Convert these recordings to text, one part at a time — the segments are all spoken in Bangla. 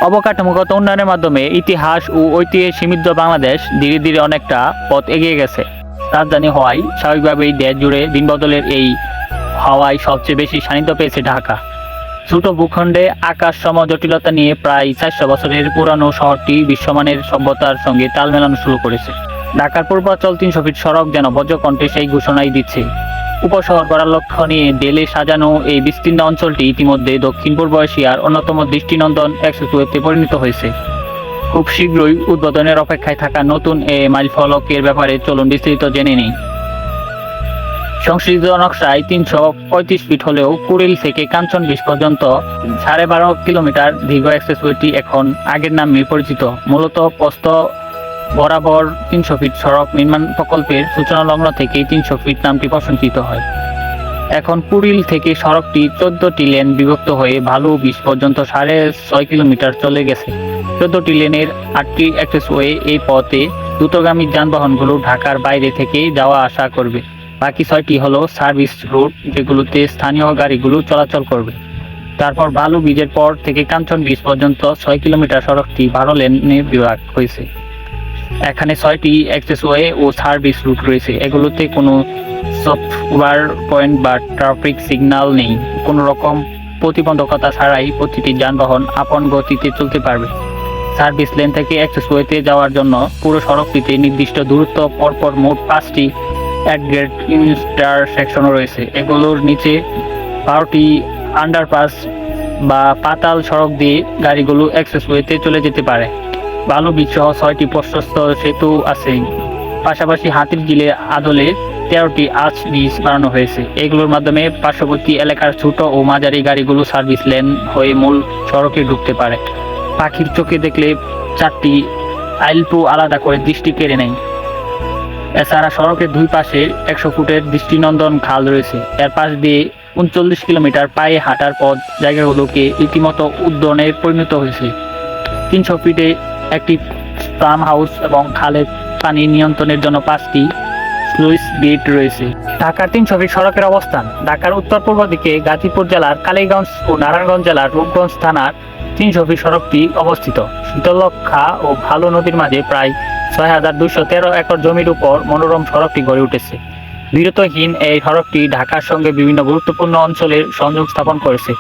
অবকাঠামোগত উন্নয়নের মাধ্যমে ইতিহাস ও ঐতিহ্যে সমৃদ্ধ বাংলাদেশ ধীরে ধীরে অনেকটা পথ এগিয়ে গেছে। রাজধানী হওয়ায় স্বাভাবিকভাবেই দেশ জুড়ে দিনবদলের এই হাওয়ায় সবচেয়ে বেশি সান্নিধ্য পেয়েছে ঢাকা। ছোট ভূখণ্ডে আকাশ সম জটিলতা নিয়ে প্রায় 400 বছরের পুরানো শহরটি বিশ্বমানের সভ্যতার সঙ্গে তাল মেলানো শুরু করেছে। ঢাকার পূর্বাঞ্চল 300 ফিট সড়ক যেন বজ্রকণ্ঠে সেই ঘোষণাই দিচ্ছে। উপশহর গড়ার লক্ষ্য নিয়ে দেলে সাজানো এই বিস্তীর্ণ অঞ্চলটি ইতিমধ্যে দক্ষিণ পূর্ব এশিয়ার অন্যতম দৃষ্টিনন্দন এক্সপ্রেসওয়েতে পরিণত হয়েছে। খুব শীঘ্রই উদ্বোধনের অপেক্ষায় থাকা নতুন এ মাইলফলকের ব্যাপারে চলুন বিস্তারিত জেনে নিই। সংশ্লিষ্ট নকশায় 335 ফিট হলেও কুড়িল থেকে কাঞ্চন ব্রিজ পর্যন্ত 12.5 কিলোমিটার দীর্ঘ এক্সপ্রেসওয়েটি এখন আগের নামে পরিচিত। মূলত পোস্ত বরাবর 300 ফিট সড়ক নির্মাণ প্রকল্পের সূচনা লগ্ন থেকে 300 ফিট নামটি প্রশংসিত হয়। এখন কুড়িল থেকে সড়কটি 14টি লেন বিভক্ত হয়ে ভালু ব্রিজ পর্যন্ত 6.5 কিলোমিটার চলে গেছে। 14টি লেনের 8টি এক্সপ্রেসওয়ে এই পথে দ্রুতগামী যানবাহনগুলো ঢাকার বাইরে থেকে যাওয়া আসা করবে। বাকি 6টি হলো সার্ভিস রুট, যেগুলোতে স্থানীয় গাড়িগুলো চলাচল করবে। তারপর ভালু ব্রিজের পর থেকে কাঞ্চন ব্রিজ পর্যন্ত 6 কিলোমিটার সড়কটি 12 লেনে বিভাগ হয়েছে। এখানে 6টি এক্সপ্রেসওয়ে ও সার্ভিস রুট রয়েছে। এগুলোতে কোনো সফটওয়্যার পয়েন্ট বা ট্রাফিক সিগন্যাল নেই। কোনো রকম প্রতিবন্ধকতা ছাড়াই প্রতিটি যানবাহন আপন গতিতে চলতে পারবে। সার্ভিস লেন থেকে এক্সপ্রেসওয়েতে যাওয়ার জন্য পুরো সড়কটিতে নির্দিষ্ট দূরত্ব পরপর মোট 5টি অ্যাডগ্রেড ইন্টারসেকশন রয়েছে। এগুলোর নিচে 12টি আন্ডারপাস বা পাতাল সড়ক দিয়ে গাড়িগুলো এক্সপ্রেসওয়েতে চলে যেতে পারে। ভালু ব্রিজ সহ 6টি প্রশস্ত সেতু আছে। পাশাপাশি হাতির ঝিলে আদলে 13টি আর্চ ব্রিজ বানানো হয়েছে। এগুলোর মাধ্যমে পার্শ্ববর্তী এলাকার ছোট ও মাঝারি গাড়িগুলো সার্ভিস লেন হয়ে মূল সড়কে ঢুকতে পারে। পাখির চোখে দেখলে 4টি আইলপু আলাদা করে দৃষ্টি কেড়ে নেয়। এছাড়া সড়কের দুই পাশে 100 ফুটের দৃষ্টিনন্দন খাল রয়েছে। এর পাশ দিয়ে 39 কিলোমিটার পায়ে হাঁটার পথ জায়গাগুলোকে রীতিমতো উদ্যানে পরিণত হয়েছে। 300 ফিটে একটি ফার্ম হাউস এবং খালের পানি নিয়ন্ত্রণের জন্য 5টি স্লুইস গেট রয়েছে। ঢাকার 300 ফিট সড়কের অবস্থান। ঢাকার উত্তর পূর্ব দিকে গাজীপুর জেলার কালীগঞ্জ ও নারায়ণগঞ্জ জেলার রূপগঞ্জ থানার 300 ফিট সড়কটি অবস্থিত। শীতলক্ষা ও ভালু নদীর মাঝে প্রায় 6213 একর জমির উপর মনোরম সড়কটি গড়ে উঠেছে। বিরতহীন এই সড়কটি ঢাকার সঙ্গে বিভিন্ন গুরুত্বপূর্ণ অঞ্চলের সংযোগ স্থাপন করেছে।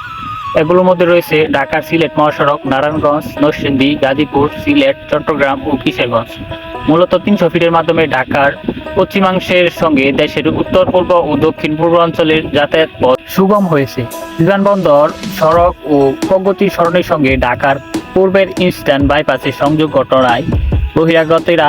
এগুলোর মধ্যে রয়েছে ঢাকার সিলেট মহাসড়ক, নারায়ণগঞ্জ, নরসিংদী, গাজীপুর, সিলেট, চট্টগ্রাম ও কিশোরগঞ্জ। মূলত 300 ফিটের মাধ্যমে ঢাকার পশ্চিমাংশের সঙ্গে দেশের উত্তর পূর্ব ও দক্ষিণ পূর্বাঞ্চলের যাতায়াত পথ সুগম হয়েছে। বিমানবন্দর, সড়ক ও প্রগতি সরণির সঙ্গে ঢাকার পূর্বের ইস্টার্ন বাইপাসের সংযোগ ঘটনায় বহিরাগতরা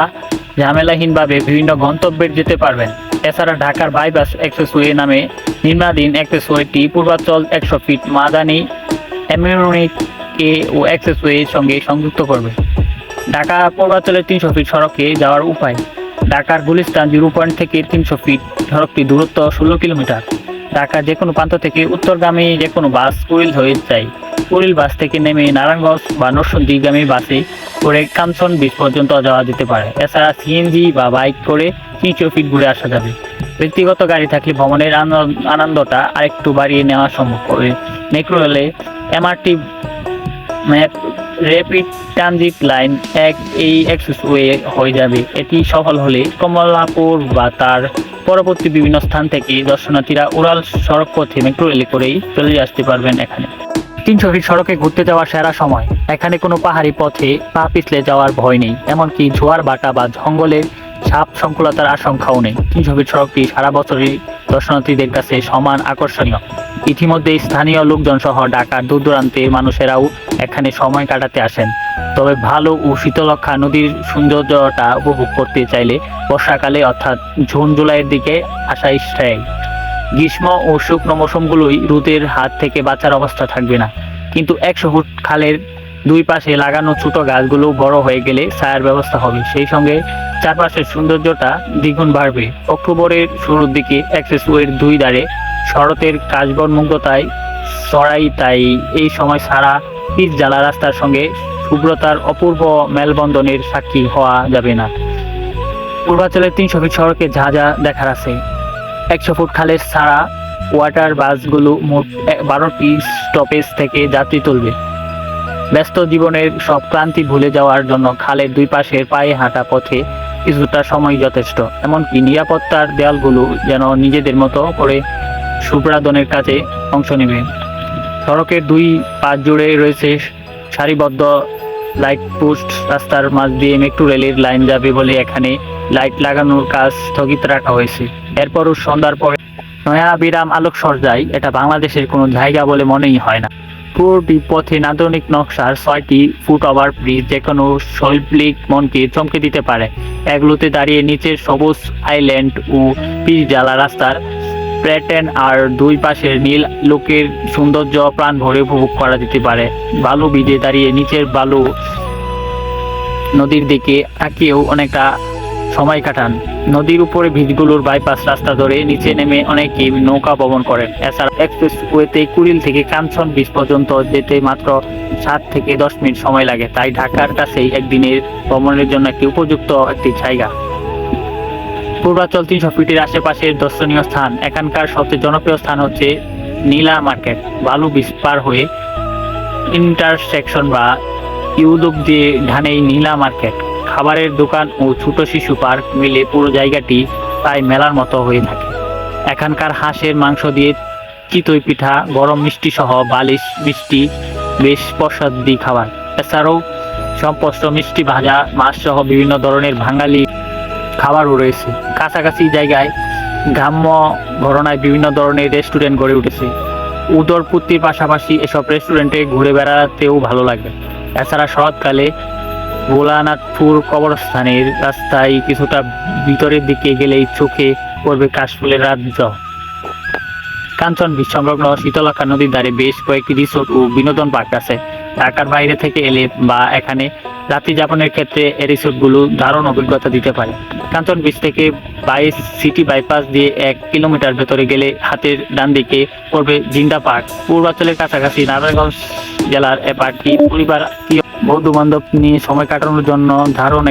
ঝামেলাহীনভাবে বিভিন্ন গন্তব্যে যেতে পারবেন। এছাড়া ঢাকার বাইপাস এক্সপ্রেসওয়ে নামে নির্মাণাধীন এক্সপ্রেসওয়েটি পূর্বাঞ্চল 100 ফিট মাদানী এমিউনিকে ও এক্সপ্রেসওয়ের সঙ্গে সংযুক্ত করবে। ঢাকা পূর্বাঞ্চলের 300 ফিট সড়কে যাওয়ার উপায়। ঢাকার গুলিস্তান 0 পয়েন্ট থেকে 300 ফিট সড়কটি দূরত্ব 16 কিলোমিটার। ঢাকার যে কোনো প্রান্ত থেকে উত্তরগামী যে কোনো বাস কুড়িল হয়ে যায়। কুড়িল বাস থেকে নেমে নারায়ণগঞ্জ বা নরসিংদীগামী বাসে করে কাঞ্চন ব্রিজ পর্যন্ত যাওয়া যেতে পারে। এছাড়া সিএনজি বা বাইক করে 300 ফিট ঘুরে আসা যাবে। ব্যক্তিগত গাড়ি থাকলে ভ্রমণের আনন্দটা আরেকটু বাড়িয়ে নেওয়া সম্ভব হবে। মেট্রো রেলে এমআরটি র্যাপিড ট্রানজিট লাইন এই এক্সপ্রেসওয়ে হয়ে যাবে। এটি সফল হলে কমলাপুর বা তার পরবর্তী বিভিন্ন স্থান থেকে দর্শনার্থীরা উড়াল সড়ক পথে মেট্রো রেলে করেই চলে আসতে পারবেন। এখানে 300 ফিট সড়কে ঘুরতে যাওয়ার সেরা সময়। এখানে কোনো পাহাড়ি পথে পা পিছলে যাওয়ার ভয় নেই, এমনকি জোয়ার বাটা বা জঙ্গলে সাপ সংকুলতার আশঙ্কাও নেই। 300 ফিট সড়কটি সারা বছরই দর্শনার্থীদের কাছে সমান আকর্ষণীয়। ইতিমধ্যে স্থানীয় লোকজন সহ ঢাকার দূর দূরান্তের মানুষেরাও এখানে সময় কাটাতে আসেন। তবে ভালো ও শীতলক্ষা নদীর সৌন্দর্যটা উপভোগ করতে চাইলে বর্ষাকালে অর্থাৎ জুন জুলাইয়ের দিকে আসাই শ্রেয়। গ্রীষ্ম ও শুকনো মৌসুমগুলোই রোদের হাত থেকে বাঁচার অবস্থা থাকবে না। কিন্তু 100 ফুট খালের দুই পাশে লাগানো ছোট গাছগুলো বড় হয়ে গেলে ছায়ার ব্যবস্থা হবে। সেই সঙ্গে চারপাশের সৌন্দর্যটা দ্বিগুণ বাড়বে। অক্টোবরের শুরুর দিকে এক্সপ্রেসওয়ের দুই ধারে শরতের কাশবন মুগ্ধতায় ছড়াই, তাই এই সময় সারা পিচ জ্বালা রাস্তার সঙ্গে শুভ্রতার অপূর্ব মেলবন্ধনের সাক্ষী হওয়া যাবে না। পূর্বাঞ্চলের 300 ফিট সড়কে যা যা দেখার আছে। 100 ফুট খালের ছাড়া ওয়াটার বাসগুলো মোট 12টি স্টপেজ থেকে যাত্রী তুলবে। ব্যস্ত জীবনের সব ক্লান্তি ভুলে যাওয়ার জন্য খালের দুই পাশের পায়ে হাঁটা পথে কিছুটা সময় যথেষ্ট। এমনকি নিরাপত্তার দেয়ালগুলো যেন নিজেদের মতো করে সুব্রাদনের কাজে অংশ নেবে। সড়কের দুই পাশ জুড়ে রয়েছে সারিবদ্ধ লাইট পোস্ট। রাস্তার মাঝ দিয়ে মেট্রো রেলের লাইন যাবে বলে এখানে লাইট লাগানোর কাজ স্থগিত রাখা হয়েছে। এরপরও সন্ধ্যার পরে নয়া বিরাম আলোকসজ্জায় এটা বাংলাদেশের কোনো জায়গা বলে মনেই হয় না। পুরোটি পথে নান্দনিক নকশার 6টি ফুট ওভার ব্রিজ যে কোনো শৈল্পিক মনকে চমকে দিতে পারে। এগুলোতে দাঁড়িয়ে নিচের সবুজ আইল্যান্ড ও পিচ জ্বালা রাস্তার প্যাটার্ন আর দুই পাশের নীল লোকের সৌন্দর্য প্রাণ ভরে উপভোগ করা যেতে পারে। বালু বিজে দাঁড়িয়ে নিচের বালু নদীর দিকে তাকিয়েও অনেকটা সময় কাটান। নদীর উপরে ভিজগুলোর বাইপাস রাস্তা ধরে নিচে নেমে অনেকেই নৌকা ভ্রমণ করেন। এছাড়া এক্সপ্রেসওয়েতে কুড়িল থেকে কাঞ্চন বিচ পর্যন্ত যেতে মাত্র 7 থেকে 10 মিনিট সময় লাগে। তাই ঢাকার কাছেই একদিনের ভ্রমণের জন্য উপযুক্ত একটি জায়গা। পূর্বাচল 300 ফিটের আশেপাশের দর্শনীয় স্থান। এখানকার সবচেয়ে জনপ্রিয় স্থান হচ্ছে নীলা মার্কেট। বালু বিচ পার হয়ে ইন্টারসেকশন বা ইউদুব দিয়ে ঢানেই নীলা মার্কেট। খাবারের দোকান ও ছোট শিশু পার্ক মিলে পুরো জায়গাটি প্রায় মেলার মতো হয়ে থাকে। এখানকার হাঁসের মাংস দিয়ে চিতই পিঠা, গরম মিষ্টি সহ বালিশ মিষ্টি বেশ প্রসাদী খাবার। এছাড়াও সম্পষ্ট মিষ্টি ভাজা, মাছ সহ বিভিন্ন ধরনের বাঙালি খাবারও রয়েছে। কাছাকাছি জায়গায় গ্রাম্য ঘরনায় বিভিন্ন ধরনের রেস্টুরেন্ট গড়ে উঠেছে। উদরপূর্তির পাশাপাশি এসব রেস্টুরেন্টে ঘুরে বেড়াতেও ভালো লাগে। এছাড়া শরৎকালে ভোলানাথপুর কবরস্থানের রাস্তায় কিছুটা ভিতরের দিকে গেলেই চোখে পড়বে কাশফুলের রাজ্য। কাঞ্চন বিচ সংলগ্ন শীতলক্ষা নদীর ধারে বেশ কয়েকটি রিসোর্ট ও বিনোদন পার্ক আছে। ঢাকার বাইরে থেকে এলে বা এখানে রাত্রি যাপনের ক্ষেত্রে এই রিসোর্টগুলো দারুণ অভিজ্ঞতা দিতে পারে। কাঞ্চন বিচ থেকে সিটি বাইপাস দিয়ে 1 কিলোমিটার ভেতরে গেলে হাতের ডান দিকে পড়বে জিন্দা পার্ক। পূর্বাঞ্চলের কাছাকাছি নারায়ণগঞ্জ জেলার এ পার্কটি পরিবার বন্ধু বান্ধব নিয়ে সময় কাটানোর জন্য দারুণ